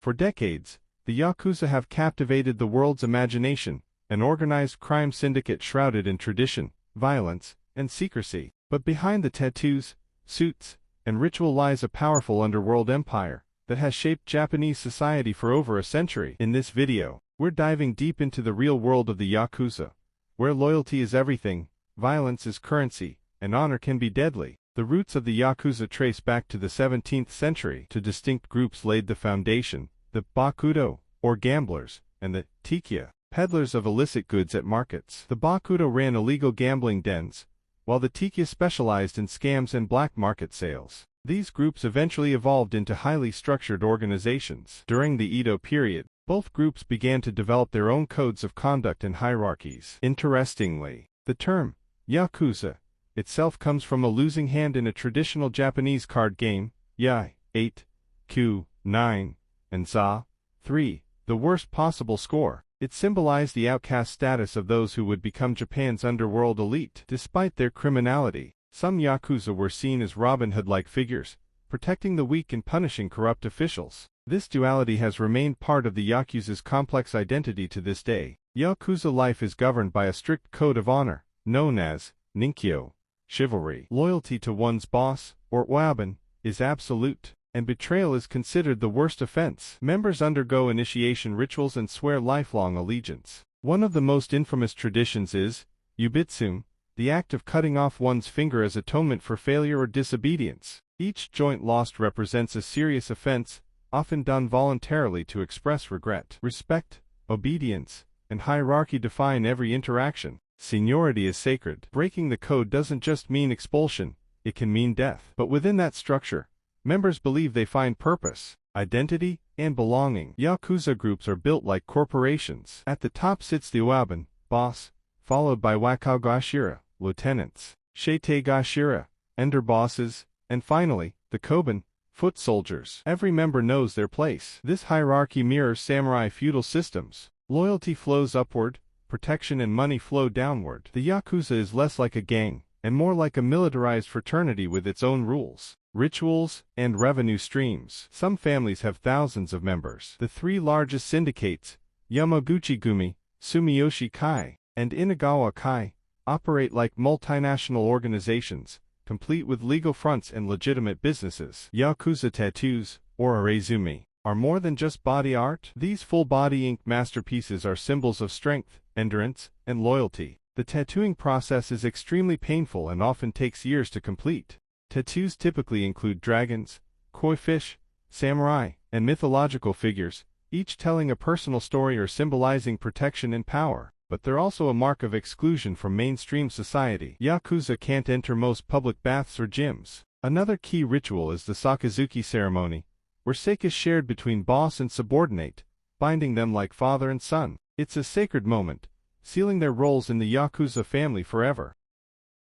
For decades, the Yakuza have captivated the world's imagination, an organized crime syndicate shrouded in tradition, violence, and secrecy. But behind the tattoos, suits, and ritual lies a powerful underworld empire that has shaped Japanese society for over a century. In this video, we're diving deep into the real world of the Yakuza, where loyalty is everything, violence is currency, and honor can be deadly. The roots of the Yakuza trace back to the 17th century. Two distinct groups laid the foundation: the Bakudo, or gamblers, and the Tikia, peddlers of illicit goods at markets. The Bakudo ran illegal gambling dens, while the Tikia specialized in scams and black market sales. These groups eventually evolved into highly structured organizations. During the Edo period, both groups began to develop their own codes of conduct and hierarchies. Interestingly, the term Yakuza itself comes from a losing hand in a traditional Japanese card game, Yai, 8, Ku, 9, and Za, 3, the worst possible score. It symbolized the outcast status of those who would become Japan's underworld elite. Despite their criminality, some Yakuza were seen as Robin Hood-like figures, protecting the weak and punishing corrupt officials. This duality has remained part of the Yakuza's complex identity to this day. Yakuza life is governed by a strict code of honor, known as Ninkyo, chivalry. Loyalty to one's boss, or Oyaban, is absolute, and betrayal is considered the worst offense. Members undergo initiation rituals and swear lifelong allegiance. One of the most infamous traditions is Yubitsume, the act of cutting off one's finger as atonement for failure or disobedience. Each joint lost represents a serious offense, often done voluntarily to express regret. Respect, obedience, and hierarchy define every interaction. Seniority is sacred. Breaking the code doesn't just mean expulsion, it can mean death. But within that structure, members believe they find purpose, identity, and belonging. Yakuza groups are built like corporations. At the top sits the Oyaban, boss, followed by Wakaugashira, lieutenants, Shiteigashira, underbosses, and finally, the Koban, foot soldiers. Every member knows their place. This hierarchy mirrors samurai feudal systems. Loyalty flows upward, protection and money flow downward. The Yakuza is less like a gang, and more like a militarized fraternity with its own rules, rituals, and revenue streams. Some families have thousands of members. The three largest syndicates, Yamaguchi-gumi, Sumiyoshi Kai, and Inagawa Kai, operate like multinational organizations, complete with legal fronts and legitimate businesses. Yakuza tattoos, or arezumi, are more than just body art. These full-body ink masterpieces are symbols of strength, endurance, and loyalty. The tattooing process is extremely painful and often takes years to complete. Tattoos typically include dragons, koi fish, samurai, and mythological figures, each telling a personal story or symbolizing protection and power. But they're also a mark of exclusion from mainstream society. Yakuza can't enter most public baths or gyms. Another key ritual is the Sakazuki ceremony, where sake is shared between boss and subordinate, binding them like father and son. It's a sacred moment, sealing their roles in the Yakuza family forever.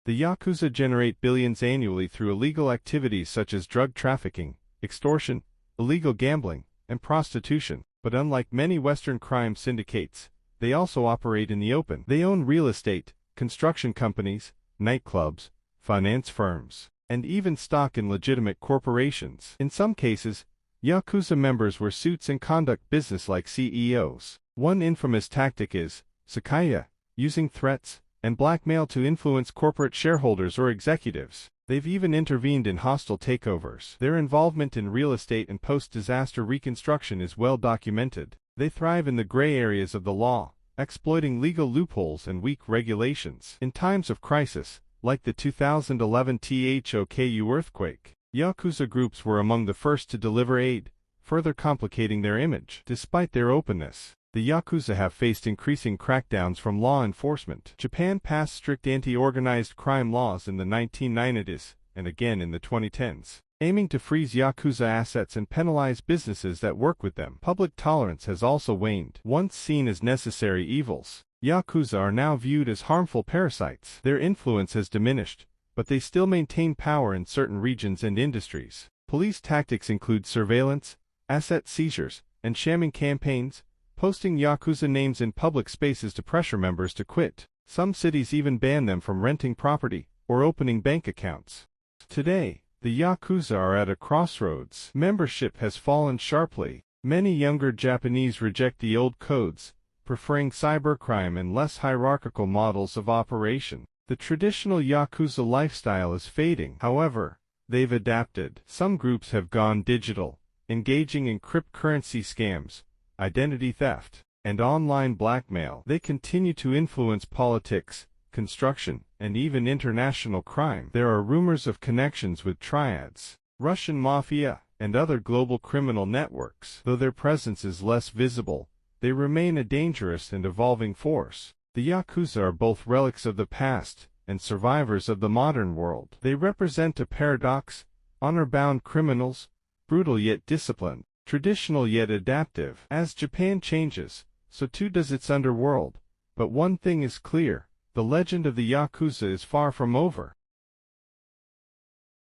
The Yakuza generate billions annually through illegal activities such as drug trafficking, extortion, illegal gambling, and prostitution. But unlike many Western crime syndicates, they also operate in the open. They own real estate, construction companies, nightclubs, finance firms, and even stock in legitimate corporations. In some cases, Yakuza members wear suits and conduct business like CEOs. One infamous tactic is Sakaya, using threats and blackmail to influence corporate shareholders or executives. They've even intervened in hostile takeovers. Their involvement in real estate and post-disaster reconstruction is well documented. They thrive in the gray areas of the law, exploiting legal loopholes and weak regulations. In times of crisis, like the 2011 Tohoku earthquake, Yakuza groups were among the first to deliver aid, further complicating their image. Despite their openness, the Yakuza have faced increasing crackdowns from law enforcement. Japan passed strict anti-organized crime laws in the 1990s, and again in the 2010s, aiming to freeze Yakuza assets and penalize businesses that work with them. Public tolerance has also waned. Once seen as necessary evils, Yakuza are now viewed as harmful parasites. Their influence has diminished, but they still maintain power in certain regions and industries. Police tactics include surveillance, asset seizures, and shamming campaigns, posting Yakuza names in public spaces to pressure members to quit. Some cities even ban them from renting property or opening bank accounts. Today, the Yakuza are at a crossroads. Membership has fallen sharply. Many younger Japanese reject the old codes, preferring cybercrime and less hierarchical models of operation. The traditional Yakuza lifestyle is fading. However, they've adapted. Some groups have gone digital, engaging in cryptocurrency scams, identity theft, and online blackmail. They continue to influence politics, construction, and even international crime. There are rumors of connections with triads, Russian mafia, and other global criminal networks. Though their presence is less visible, they remain a dangerous and evolving force. The Yakuza are both relics of the past and survivors of the modern world. They represent a paradox: honor-bound criminals, brutal yet disciplined, traditional yet adaptive. As Japan changes, so too does its underworld. But one thing is clear: the legend of the Yakuza is far from over.